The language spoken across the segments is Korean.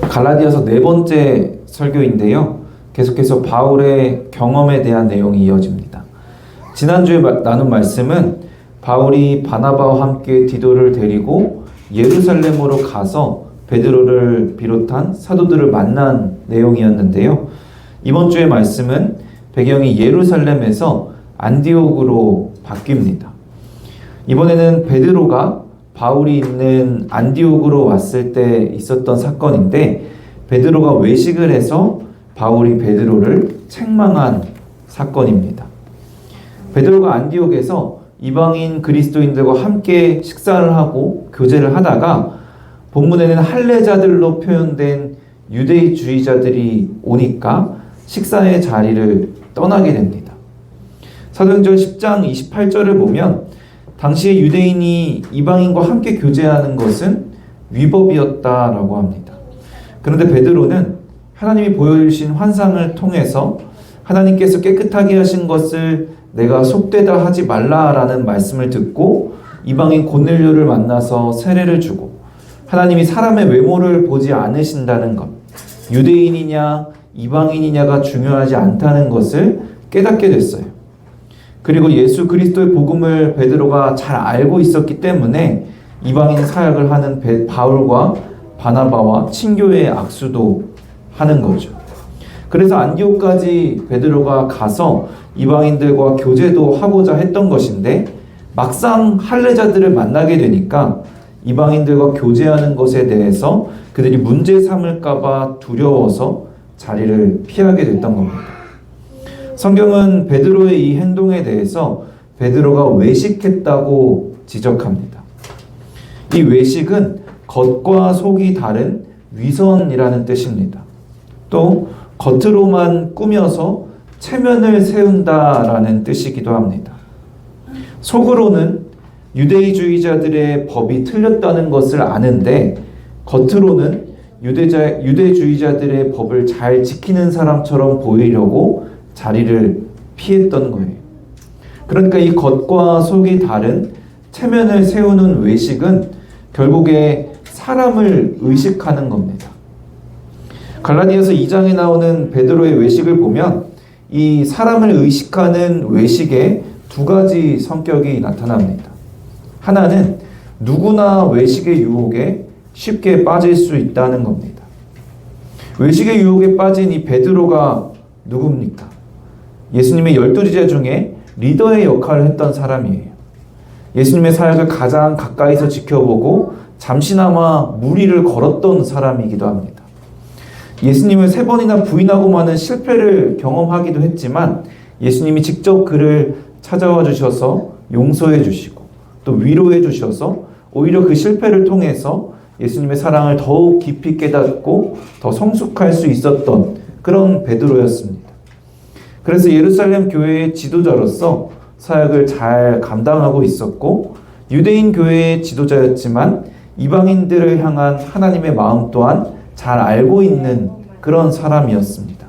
갈라디아서 네 번째 설교인데요. 계속해서 바울의 경험에 대한 내용이 이어집니다. 지난주에 나눈 말씀은 바울이 바나바와 함께 디도를 데리고 예루살렘으로 가서 베드로를 비롯한 사도들을 만난 내용이었는데요. 이번 주의 말씀은 배경이 예루살렘에서 안디옥으로 바뀝니다. 이번에는 베드로가 바울이 있는 안디옥으로 왔을 때 있었던 사건인데, 베드로가 외식을 해서 바울이 베드로를 책망한 사건입니다. 베드로가 안디옥에서 이방인 그리스도인들과 함께 식사를 하고 교제를 하다가 본문에는 할례자들로 표현된 유대주의자들이 오니까 식사의 자리를 떠나게 됩니다. 사도행전 10장 28절을 보면 당시에 유대인이 이방인과 함께 교제하는 것은 위법이었다라고 합니다. 그런데 베드로는 하나님이 보여주신 환상을 통해서 하나님께서 깨끗하게 하신 것을 내가 속되다 하지 말라라는 말씀을 듣고 이방인 고넬료를 만나서 세례를 주고, 하나님이 사람의 외모를 보지 않으신다는 것, 유대인이냐 이방인이냐가 중요하지 않다는 것을 깨닫게 됐어요. 그리고 예수 그리스도의 복음을 베드로가 잘 알고 있었기 때문에 이방인 사역을 하는 바울과 바나바와 친교회의 악수도 하는 거죠. 그래서 안디옥까지 베드로가 가서 이방인들과 교제도 하고자 했던 것인데, 막상 할례자들을 만나게 되니까 이방인들과 교제하는 것에 대해서 그들이 문제 삼을까봐 두려워서 자리를 피하게 됐던 겁니다. 성경은 베드로의 이 행동에 대해서 베드로가 외식했다고 지적합니다. 이 외식은 겉과 속이 다른 위선이라는 뜻입니다. 또 겉으로만 꾸며서 체면을 세운다라는 뜻이기도 합니다. 속으로는 유대주의자들의 법이 틀렸다는 것을 아는데 겉으로는 유대주의자들의 법을 잘 지키는 사람처럼 보이려고 자리를 피했던 거예요. 그러니까 이 겉과 속이 다른 체면을 세우는 외식은 결국에 사람을 의식하는 겁니다. 갈라디아서 2장에 나오는 베드로의 외식을 보면 이 사람을 의식하는 외식에 두 가지 성격이 나타납니다. 하나는 누구나 외식의 유혹에 쉽게 빠질 수 있다는 겁니다. 외식의 유혹에 빠진 이 베드로가 누굽니까? 예수님의 12제자 중에 리더의 역할을 했던 사람이에요. 예수님의 사역을 가장 가까이서 지켜보고 잠시나마 무리를 걸었던 사람이기도 합니다. 예수님을 3번이나 부인하고 마는 실패를 경험하기도 했지만 예수님이 직접 그를 찾아와 주셔서 용서해 주시고 또 위로해 주셔서 오히려 그 실패를 통해서 예수님의 사랑을 더욱 깊이 깨닫고 더 성숙할 수 있었던 그런 베드로였습니다. 그래서 예루살렘 교회의 지도자로서 사역을 잘 감당하고 있었고, 유대인 교회의 지도자였지만 이방인들을 향한 하나님의 마음 또한 잘 알고 있는 그런 사람이었습니다.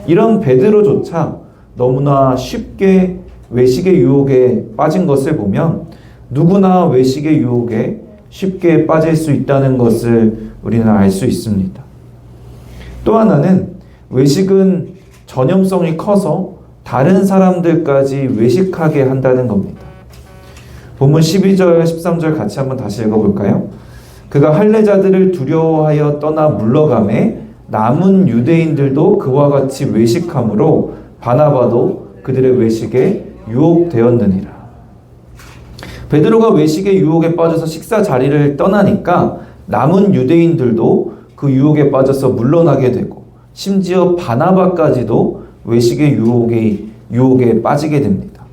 이런 베드로조차 너무나 쉽게 외식의 유혹에 빠진 것을 보면 누구나 외식의 유혹에 쉽게 빠질 수 있다는 것을 우리는 알 수 있습니다. 또 하나는 외식은 전염성이 커서 다른 사람들까지 외식하게 한다는 겁니다. 본문 12절, 13절 같이 한번 다시 읽어볼까요? 그가 할례자들을 두려워하여 떠나 물러가매 남은 유대인들도 그와 같이 외식함으로 바나바도 그들의 외식에 유혹되었느니라. 베드로가 외식의 유혹에 빠져서 식사 자리를 떠나니까 남은 유대인들도 그 유혹에 빠져서 물러나게 되고, 심지어 바나바까지도 외식의 유혹에 빠지게 됩니다.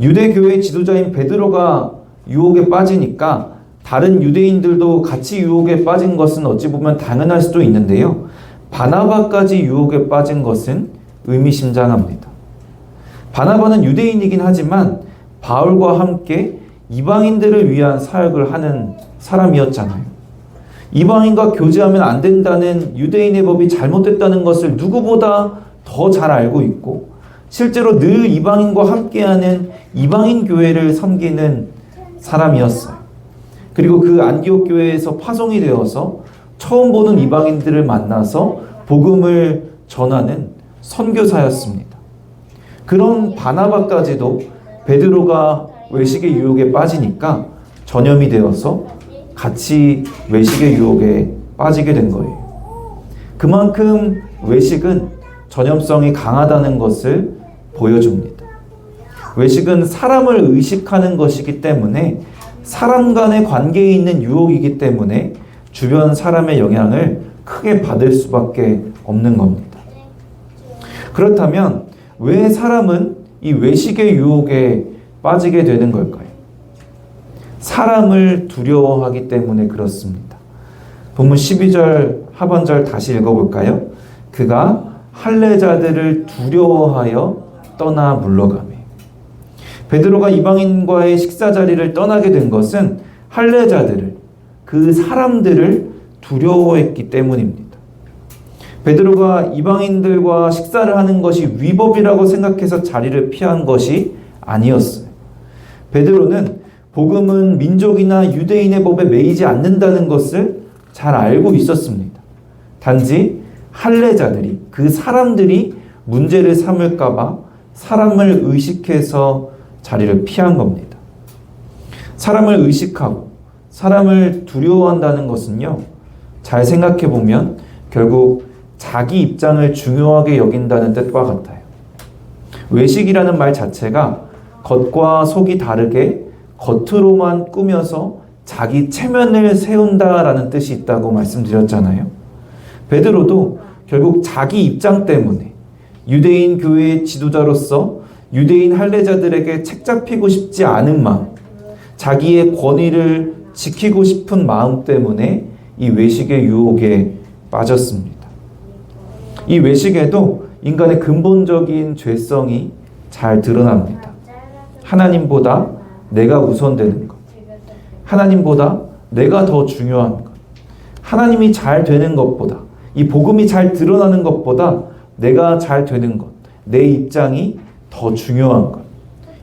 유대교회 지도자인 베드로가 유혹에 빠지니까 다른 유대인들도 같이 유혹에 빠진 것은 어찌 보면 당연할 수도 있는데요, 바나바까지 유혹에 빠진 것은 의미심장합니다. 바나바는 유대인이긴 하지만 바울과 함께 이방인들을 위한 사역을 하는 사람이었잖아요. 이방인과 교제하면 안 된다는 유대인의 법이 잘못됐다는 것을 누구보다 더 잘 알고 있고, 실제로 늘 이방인과 함께하는 이방인 교회를 섬기는 사람이었어요. 그리고 그 안디옥 교회에서 파송이 되어서 처음 보는 이방인들을 만나서 복음을 전하는 선교사였습니다. 그런 바나바까지도 베드로가 외식의 유혹에 빠지니까 전염이 되어서 같이 외식의 유혹에 빠지게 된 거예요. 그만큼 외식은 전염성이 강하다는 것을 보여줍니다. 외식은 사람을 의식하는 것이기 때문에 사람 간의 관계에 있는 유혹이기 때문에 주변 사람의 영향을 크게 받을 수밖에 없는 겁니다. 그렇다면 왜 사람은 이 외식의 유혹에 빠지게 되는 걸까요? 사람을 두려워하기 때문에 그렇습니다. 본문 12절 하반절 다시 읽어볼까요? 그가 할례자들을 두려워하여 떠나 물러가매. 베드로가 이방인과의 식사 자리를 떠나게 된 것은 할례자들을, 그 사람들을 두려워했기 때문입니다. 베드로가 이방인들과 식사를 하는 것이 위법이라고 생각해서 자리를 피한 것이 아니었어요. 베드로는 복음은 민족이나 유대인의 법에 매이지 않는다는 것을 잘 알고 있었습니다. 단지 할례자들이, 그 사람들이 문제를 삼을까 봐 사람을 의식해서 자리를 피한 겁니다. 사람을 의식하고 사람을 두려워한다는 것은요, 잘 생각해 보면 결국 자기 입장을 중요하게 여긴다는 뜻과 같아요. 외식이라는 말 자체가 겉과 속이 다르게 겉으로만 꾸며서 자기 체면을 세운다라는 뜻이 있다고 말씀드렸잖아요. 베드로도 결국 자기 입장 때문에 유대인 교회의 지도자로서 유대인 할례자들에게 책잡히고 싶지 않은 마음, 자기의 권위를 지키고 싶은 마음 때문에 이 외식의 유혹에 빠졌습니다. 이 외식에도 인간의 근본적인 죄성이 잘 드러납니다. 하나님보다 내가 우선되는 것, 하나님보다 내가 더 중요한 것, 하나님이 잘 되는 것보다, 이 복음이 잘 드러나는 것보다 내가 잘 되는 것, 내 입장이 더 중요한 것,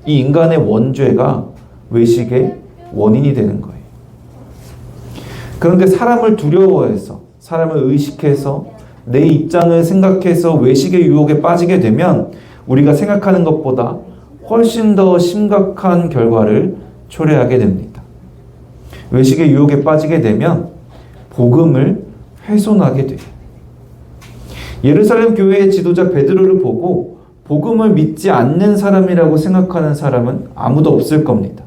이 인간의 원죄가 외식의 원인이 되는 거예요. 그런데 사람을 두려워해서, 사람을 의식해서, 내 입장을 생각해서 외식의 유혹에 빠지게 되면 우리가 생각하는 것보다 훨씬 더 심각한 결과를 초래하게 됩니다. 외식의 유혹에 빠지게 되면 복음을 훼손하게 돼요. 예루살렘 교회의 지도자 베드로를 보고 복음을 믿지 않는 사람이라고 생각하는 사람은 아무도 없을 겁니다.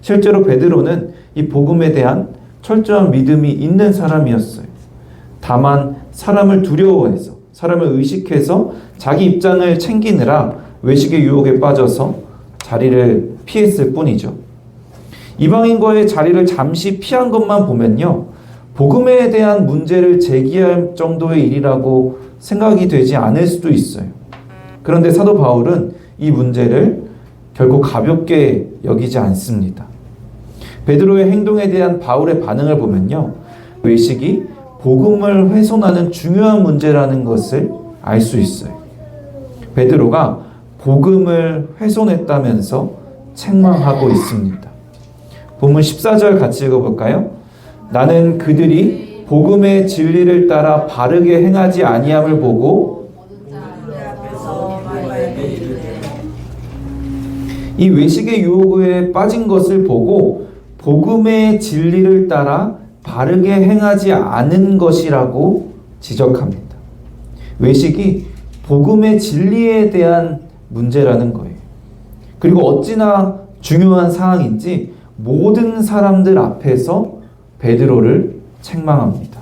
실제로 베드로는 이 복음에 대한 철저한 믿음이 있는 사람이었어요. 다만 사람을 두려워해서, 사람을 의식해서 자기 입장을 챙기느라 외식의 유혹에 빠져서 자리를 피했을 뿐이죠. 이방인과의 자리를 잠시 피한 것만 보면요, 복음에 대한 문제를 제기할 정도의 일이라고 생각이 되지 않을 수도 있어요. 그런데 사도 바울은 이 문제를 결코 가볍게 여기지 않습니다. 베드로의 행동에 대한 바울의 반응을 보면요, 외식이 복음을 훼손하는 중요한 문제라는 것을 알 수 있어요. 베드로가 복음을 훼손했다면서 책망하고 있습니다. 본문 14절 같이 읽어볼까요? 나는 그들이 복음의 진리를 따라 바르게 행하지 아니함을 보고 이 외식의 유혹에 빠진 것을 보고 복음의 진리를 따라 바르게 행하지 않은 것이라고 지적합니다. 외식이 복음의 진리에 대한 문제라는 거예요. 그리고 어찌나 중요한 사항인지 모든 사람들 앞에서 베드로를 책망합니다.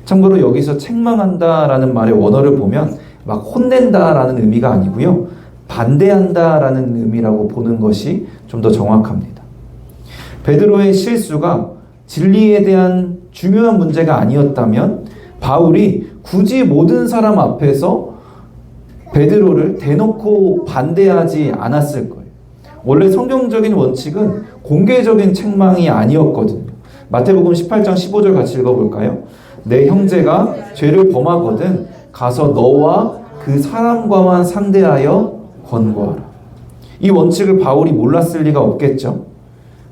참고로 여기서 책망한다라는 말의 원어를 보면 막 혼낸다라는 의미가 아니고요, 반대한다라는 의미라고 보는 것이 좀 더 정확합니다. 베드로의 실수가 진리에 대한 중요한 문제가 아니었다면 바울이 굳이 모든 사람 앞에서 베드로를 대놓고 반대하지 않았을 거예요. 원래 성경적인 원칙은 공개적인 책망이 아니었거든요. 마태복음 18장 15절 같이 읽어볼까요? 내 형제가 죄를 범하거든 가서 너와 그 사람과만 상대하여 권고하라. 이 원칙을 바울이 몰랐을 리가 없겠죠.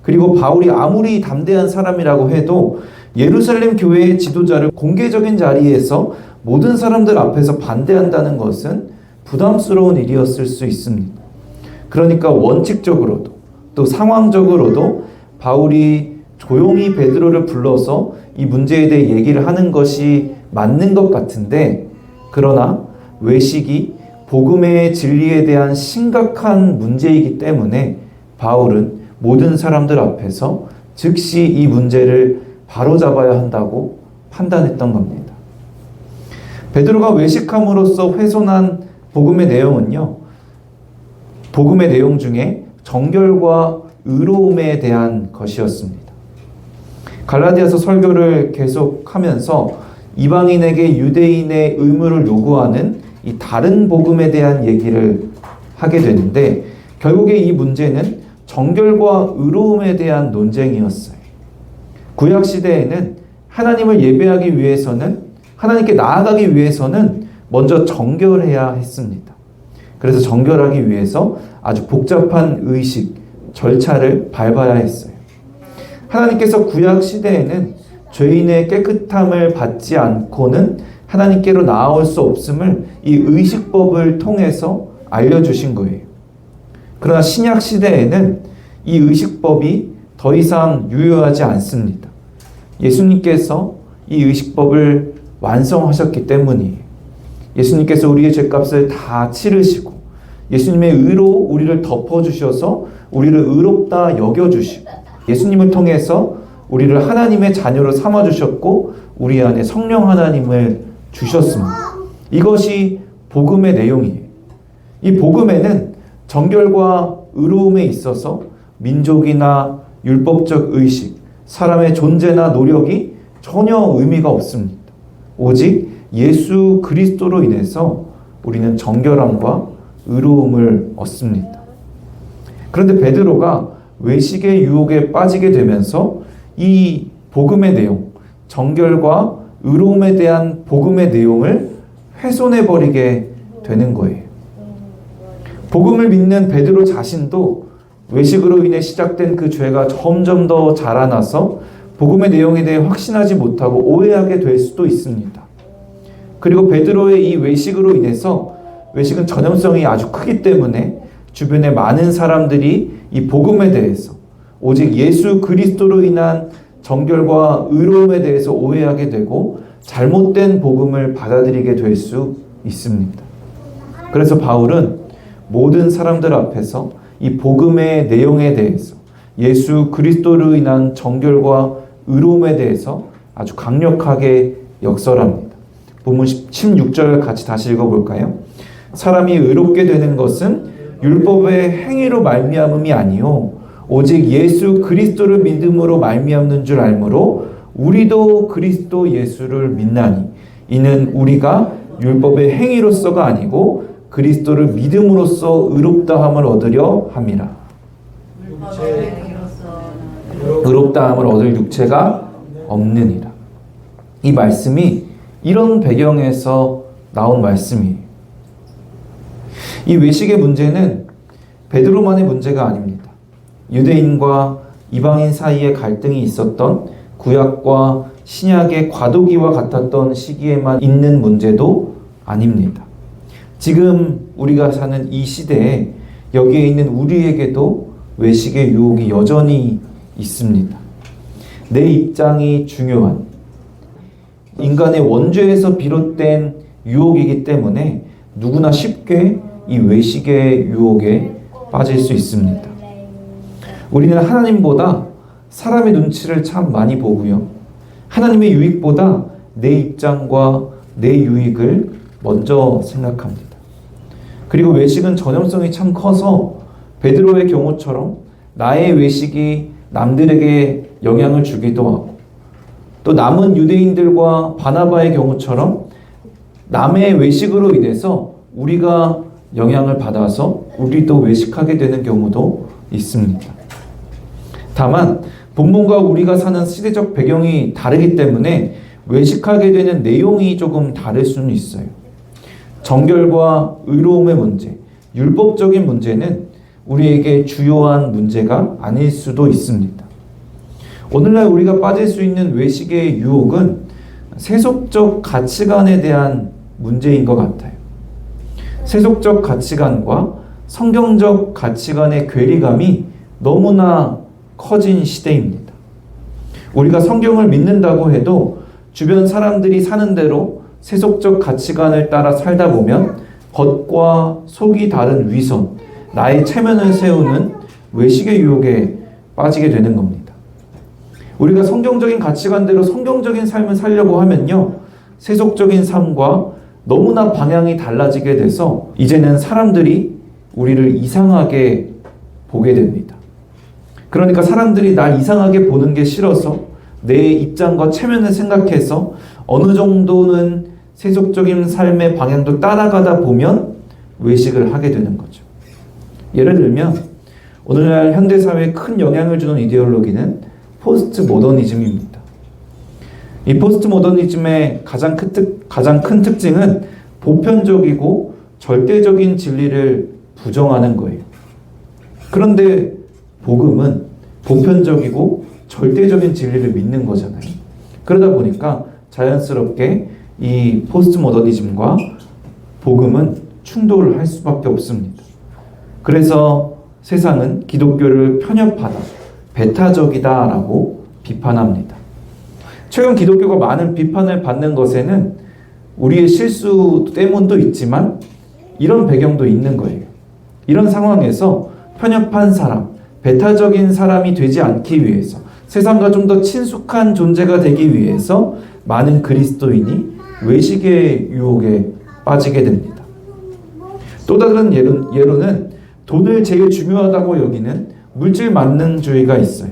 그리고 바울이 아무리 담대한 사람이라고 해도 예루살렘 교회의 지도자를 공개적인 자리에서 모든 사람들 앞에서 반대한다는 것은 부담스러운 일이었을 수 있습니다. 그러니까 원칙적으로도 또 상황적으로도 바울이 조용히 베드로를 불러서 이 문제에 대해 얘기를 하는 것이 맞는 것 같은데, 그러나 외식이 복음의 진리에 대한 심각한 문제이기 때문에 바울은 모든 사람들 앞에서 즉시 이 문제를 바로잡아야 한다고 판단했던 겁니다. 베드로가 외식함으로써 훼손한 복음의 내용은요, 복음의 내용 중에 정결과 의로움에 대한 것이었습니다. 갈라디아서 설교를 계속하면서 이방인에게 유대인의 의무를 요구하는 이 다른 복음에 대한 얘기를 하게 되는데, 결국에 이 문제는 정결과 의로움에 대한 논쟁이었어요. 구약시대에는 하나님을 예배하기 위해서는, 하나님께 나아가기 위해서는 먼저 정결해야 했습니다. 그래서 정결하기 위해서 아주 복잡한 의식, 절차를 밟아야 했어요. 하나님께서 구약시대에는 죄인의 깨끗함을 받지 않고는 하나님께로 나아올 수 없음을 이 의식법을 통해서 알려주신 거예요. 그러나 신약시대에는 이 의식법이 더 이상 유효하지 않습니다. 예수님께서 이 의식법을 완성하셨기 때문이에요. 예수님께서 우리의 죄값을 다 치르시고 예수님의 의로 우리를 덮어주셔서 우리를 의롭다 여겨주시고 예수님을 통해서 우리를 하나님의 자녀로 삼아주셨고 우리 안에 성령 하나님을 주셨습니다. 이것이 복음의 내용이에요. 이 복음에는 정결과 의로움에 있어서 민족이나 율법적 의식, 사람의 존재나 노력이 전혀 의미가 없습니다. 오직 예수 그리스도로 인해서 우리는 정결함과 의로움을 얻습니다. 그런데 베드로가 외식의 유혹에 빠지게 되면서 이 복음의 내용, 정결과 의로움에 대한 복음의 내용을 훼손해버리게 되는 거예요. 복음을 믿는 베드로 자신도 외식으로 인해 시작된 그 죄가 점점 더 자라나서 복음의 내용에 대해 확신하지 못하고 오해하게 될 수도 있습니다. 그리고 베드로의 이 외식으로 인해서, 외식은 전염성이 아주 크기 때문에 주변의 많은 사람들이 이 복음에 대해서, 오직 예수 그리스도로 인한 정결과 의로움에 대해서 오해하게 되고 잘못된 복음을 받아들이게 될 수 있습니다. 그래서 바울은 모든 사람들 앞에서 이 복음의 내용에 대해서, 예수 그리스도로 인한 정결과 의로움에 대해서 아주 강력하게 역설합니다. 본문 16절 같이 다시 읽어볼까요? 사람이 의롭게 되는 것은 율법의 행위로 말미암음이 아니요 오직 예수 그리스도를 믿음으로 말미암는 줄 알므로 우리도 그리스도 예수를 믿나니 이는 우리가 율법의 행위로서가 아니고 그리스도를 믿음으로써 의롭다함을 얻으려 함이라. 의롭다함을 얻을 육체가 없느니라. 이 말씀이 이런 배경에서 나온 말씀이에요. 이 외식의 문제는 베드로만의 문제가 아닙니다. 유대인과 이방인 사이에 갈등이 있었던 구약과 신약의 과도기와 같았던 시기에만 있는 문제도 아닙니다. 지금 우리가 사는 이 시대에 여기에 있는 우리에게도 외식의 유혹이 여전히 있습니다. 내 입장이 중요한, 인간의 원죄에서 비롯된 유혹이기 때문에 누구나 쉽게 이 외식의 유혹에 빠질 수 있습니다. 우리는 하나님보다 사람의 눈치를 참 많이 보고요. 하나님의 유익보다 내 입장과 내 유익을 먼저 생각합니다. 그리고 외식은 전염성이 참 커서 베드로의 경우처럼 나의 외식이 남들에게 영향을 주기도 하고, 또 남은 유대인들과 바나바의 경우처럼 남의 외식으로 인해서 우리가 영향을 받아서 우리도 외식하게 되는 경우도 있습니다. 다만 본문과 우리가 사는 시대적 배경이 다르기 때문에 외식하게 되는 내용이 조금 다를 수는 있어요. 정결과 의로움의 문제, 율법적인 문제는 우리에게 주요한 문제가 아닐 수도 있습니다. 오늘날 우리가 빠질 수 있는 외식의 유혹은 세속적 가치관에 대한 문제인 것 같아요. 세속적 가치관과 성경적 가치관의 괴리감이 너무나 커진 시대입니다. 우리가 성경을 믿는다고 해도 주변 사람들이 사는 대로 세속적 가치관을 따라 살다 보면 겉과 속이 다른 위선, 나의 체면을 세우는 외식의 유혹에 빠지게 되는 겁니다. 우리가 성경적인 가치관대로 성경적인 삶을 살려고 하면요, 세속적인 삶과 너무나 방향이 달라지게 돼서 이제는 사람들이 우리를 이상하게 보게 됩니다. 그러니까 사람들이 날 이상하게 보는 게 싫어서 내 입장과 체면을 생각해서 어느 정도는 세속적인 삶의 방향도 따라가다 보면 외식을 하게 되는 거죠. 예를 들면 오늘날 현대사회에 큰 영향을 주는 이데올로기는 포스트 모더니즘입니다. 이 포스트 모더니즘의 가장 큰 특징은 보편적이고 절대적인 진리를 부정하는 거예요. 그런데 복음은 보편적이고 절대적인 진리를 믿는 거잖아요. 그러다 보니까 자연스럽게 이 포스트 모더니즘과 복음은 충돌을 할 수밖에 없습니다. 그래서 세상은 기독교를 편협하다, 배타적이다라고 비판합니다. 최근 기독교가 많은 비판을 받는 것에는 우리의 실수 때문도 있지만 이런 배경도 있는 거예요. 이런 상황에서 편협한 사람, 배타적인 사람이 되지 않기 위해서, 세상과 좀 더 친숙한 존재가 되기 위해서 많은 그리스도인이 외식의 유혹에 빠지게 됩니다. 또 다른 예로는 돈을 제일 중요하다고 여기는 물질 만능주의가 있어요.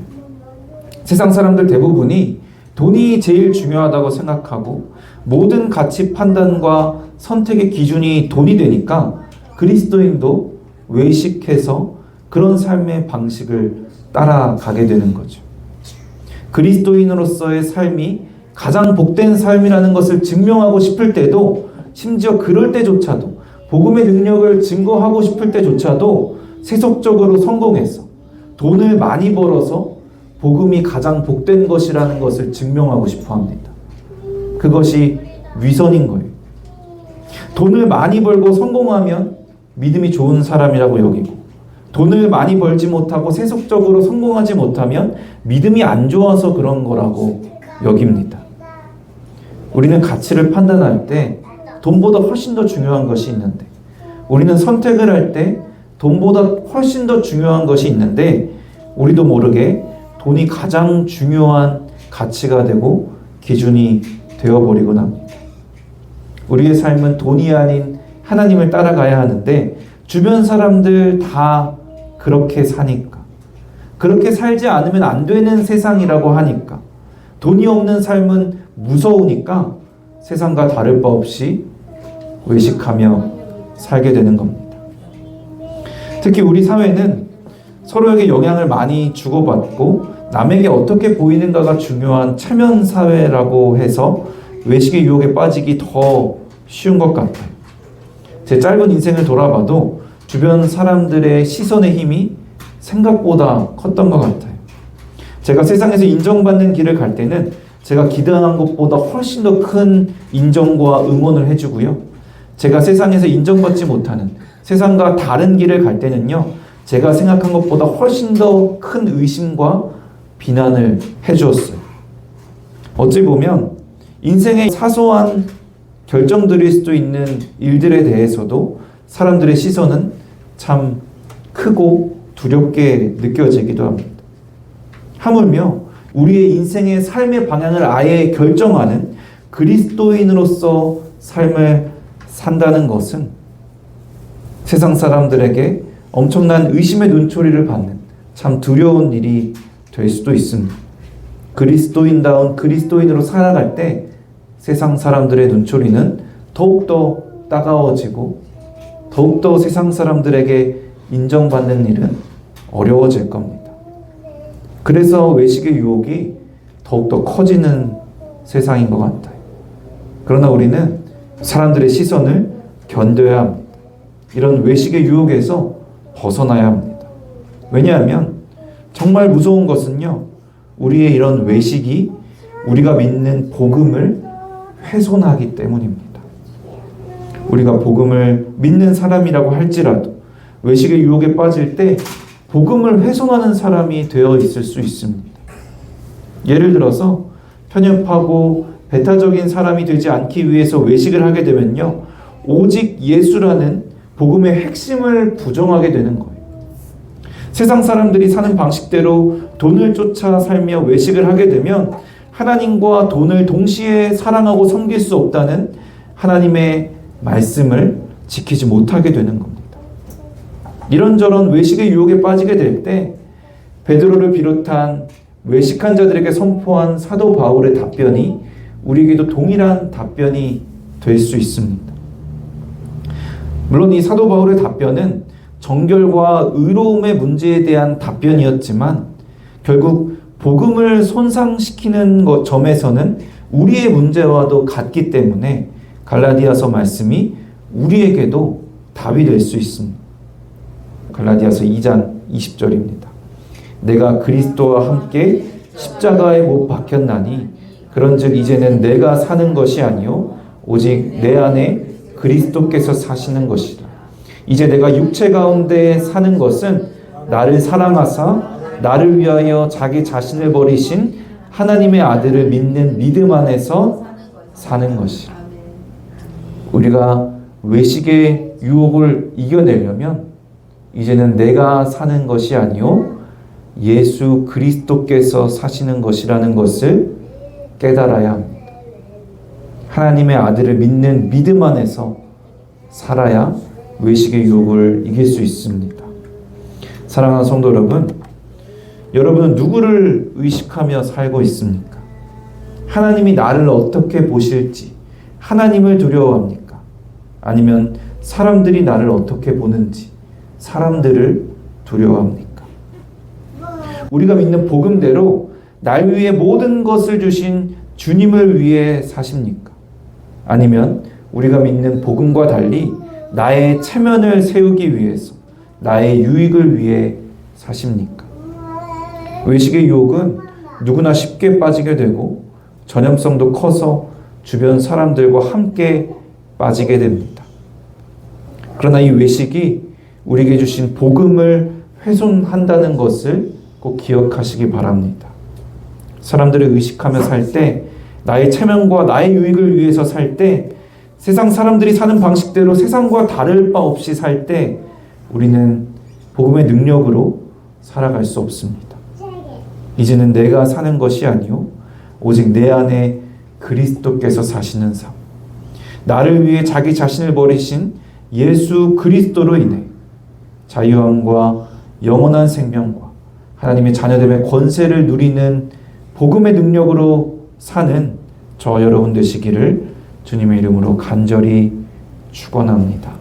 세상 사람들 대부분이 돈이 제일 중요하다고 생각하고 모든 가치 판단과 선택의 기준이 돈이 되니까 그리스도인도 외식해서 그런 삶의 방식을 따라가게 되는 거죠. 그리스도인으로서의 삶이 가장 복된 삶이라는 것을 증명하고 싶을 때도, 심지어 그럴 때조차도, 복음의 능력을 증거하고 싶을 때조차도 세속적으로 성공해서 돈을 많이 벌어서 복음이 가장 복된 것이라는 것을 증명하고 싶어 합니다. 그것이 위선인 거예요. 돈을 많이 벌고 성공하면 믿음이 좋은 사람이라고 여기고, 돈을 많이 벌지 못하고 세속적으로 성공하지 못하면 믿음이 안 좋아서 그런 거라고 여깁니다. 우리는 가치를 판단할 때 돈보다 훨씬 더 중요한 것이 있는데, 우리는 선택을 할 때 돈보다 훨씬 더 중요한 것이 있는데, 우리도 모르게 돈이 가장 중요한 가치가 되고 기준이 되어버리곤 합니다. 우리의 삶은 돈이 아닌 하나님을 따라가야 하는데 주변 사람들 다 그렇게 사니까, 그렇게 살지 않으면 안 되는 세상이라고 하니까, 돈이 없는 삶은 무서우니까 세상과 다를 바 없이 외식하며 살게 되는 겁니다. 특히 우리 사회는 서로에게 영향을 많이 주고받고 남에게 어떻게 보이는가가 중요한 체면 사회라고 해서 외식의 유혹에 빠지기 더 쉬운 것 같아요. 제 짧은 인생을 돌아봐도 주변 사람들의 시선의 힘이 생각보다 컸던 것 같아요. 제가 세상에서 인정받는 길을 갈 때는 제가 기대한 것보다 훨씬 더 큰 인정과 응원을 해주고요. 제가 세상에서 인정받지 못하는, 세상과 다른 길을 갈 때는요, 제가 생각한 것보다 훨씬 더 큰 의심과 비난을 해주었어요. 어찌 보면 인생의 사소한 결정들일 수도 있는 일들에 대해서도 사람들의 시선은 참 크고 두렵게 느껴지기도 합니다. 하물며 우리의 인생의 삶의 방향을 아예 결정하는 그리스도인으로서 삶을 산다는 것은 세상 사람들에게 엄청난 의심의 눈초리를 받는 참 두려운 일이 될 수도 있습니다. 그리스도인다운 그리스도인으로 살아갈 때 세상 사람들의 눈초리는 더욱더 따가워지고 더욱더 세상 사람들에게 인정받는 일은 어려워질 겁니다. 그래서 외식의 유혹이 더욱더 커지는 세상인 것 같아요. 그러나 우리는 사람들의 시선을 견뎌야 합니다. 이런 외식의 유혹에서 벗어나야 합니다. 왜냐하면 정말 무서운 것은요, 우리의 이런 외식이 우리가 믿는 복음을 훼손하기 때문입니다. 우리가 복음을 믿는 사람이라고 할지라도 외식의 유혹에 빠질 때 복음을 훼손하는 사람이 되어 있을 수 있습니다. 예를 들어서 편협하고 배타적인 사람이 되지 않기 위해서 외식을 하게 되면요, 오직 예수라는 복음의 핵심을 부정하게 되는 거예요. 세상 사람들이 사는 방식대로 돈을 쫓아 살며 외식을 하게 되면 하나님과 돈을 동시에 사랑하고 섬길 수 없다는 하나님의 말씀을 지키지 못하게 되는 겁니다. 이런저런 외식의 유혹에 빠지게 될 때 베드로를 비롯한 외식한 자들에게 선포한 사도 바울의 답변이 우리에게도 동일한 답변이 될 수 있습니다. 물론 이 사도 바울의 답변은 정결과 의로움의 문제에 대한 답변이었지만 결국 복음을 손상시키는 점에서는 우리의 문제와도 같기 때문에 갈라디아서 말씀이 우리에게도 답이 될 수 있습니다. 갈라디아서 2장 20절입니다. 내가 그리스도와 함께 십자가에 못 박혔나니 그런즉 이제는 내가 사는 것이 아니요 오직 내 안에 그리스도께서 사시는 것이라. 이제 내가 육체 가운데 사는 것은 나를 사랑하사 나를 위하여 자기 자신을 버리신 하나님의 아들을 믿는 믿음 안에서 사는 것이라. 우리가 외식의 유혹을 이겨내려면 이제는 내가 사는 것이 아니요 예수 그리스도께서 사시는 것이라는 것을 깨달아야 합니다. 하나님의 아들을 믿는 믿음 안에서 살아야 외식의 유혹을 이길 수 있습니다. 사랑하는 성도 여러분, 여러분은 누구를 의식하며 살고 있습니까? 하나님이 나를 어떻게 보실지 하나님을 두려워합니까? 아니면 사람들이 나를 어떻게 보는지 사람들을 두려워합니까? 우리가 믿는 복음대로 날 위해 모든 것을 주신 주님을 위해 사십니까? 아니면 우리가 믿는 복음과 달리 나의 체면을 세우기 위해서 나의 유익을 위해 사십니까? 외식의 유혹은 누구나 쉽게 빠지게 되고 전염성도 커서 주변 사람들과 함께 빠지게 됩니다. 그러나 이 외식이 우리에게 주신 복음을 훼손한다는 것을 꼭 기억하시기 바랍니다. 사람들을 의식하며 살 때, 나의 체면과 나의 유익을 위해서 살 때, 세상 사람들이 사는 방식대로 세상과 다를 바 없이 살 때 우리는 복음의 능력으로 살아갈 수 없습니다. 이제는 내가 사는 것이 아니요 오직 내 안에 그리스도께서 사시는 삶, 나를 위해 자기 자신을 버리신 예수 그리스도로 인해 자유함과 영원한 생명과 하나님의 자녀됨의 권세를 누리는 복음의 능력으로 사는 저 여러분 되시기를 주님의 이름으로 간절히 축원합니다.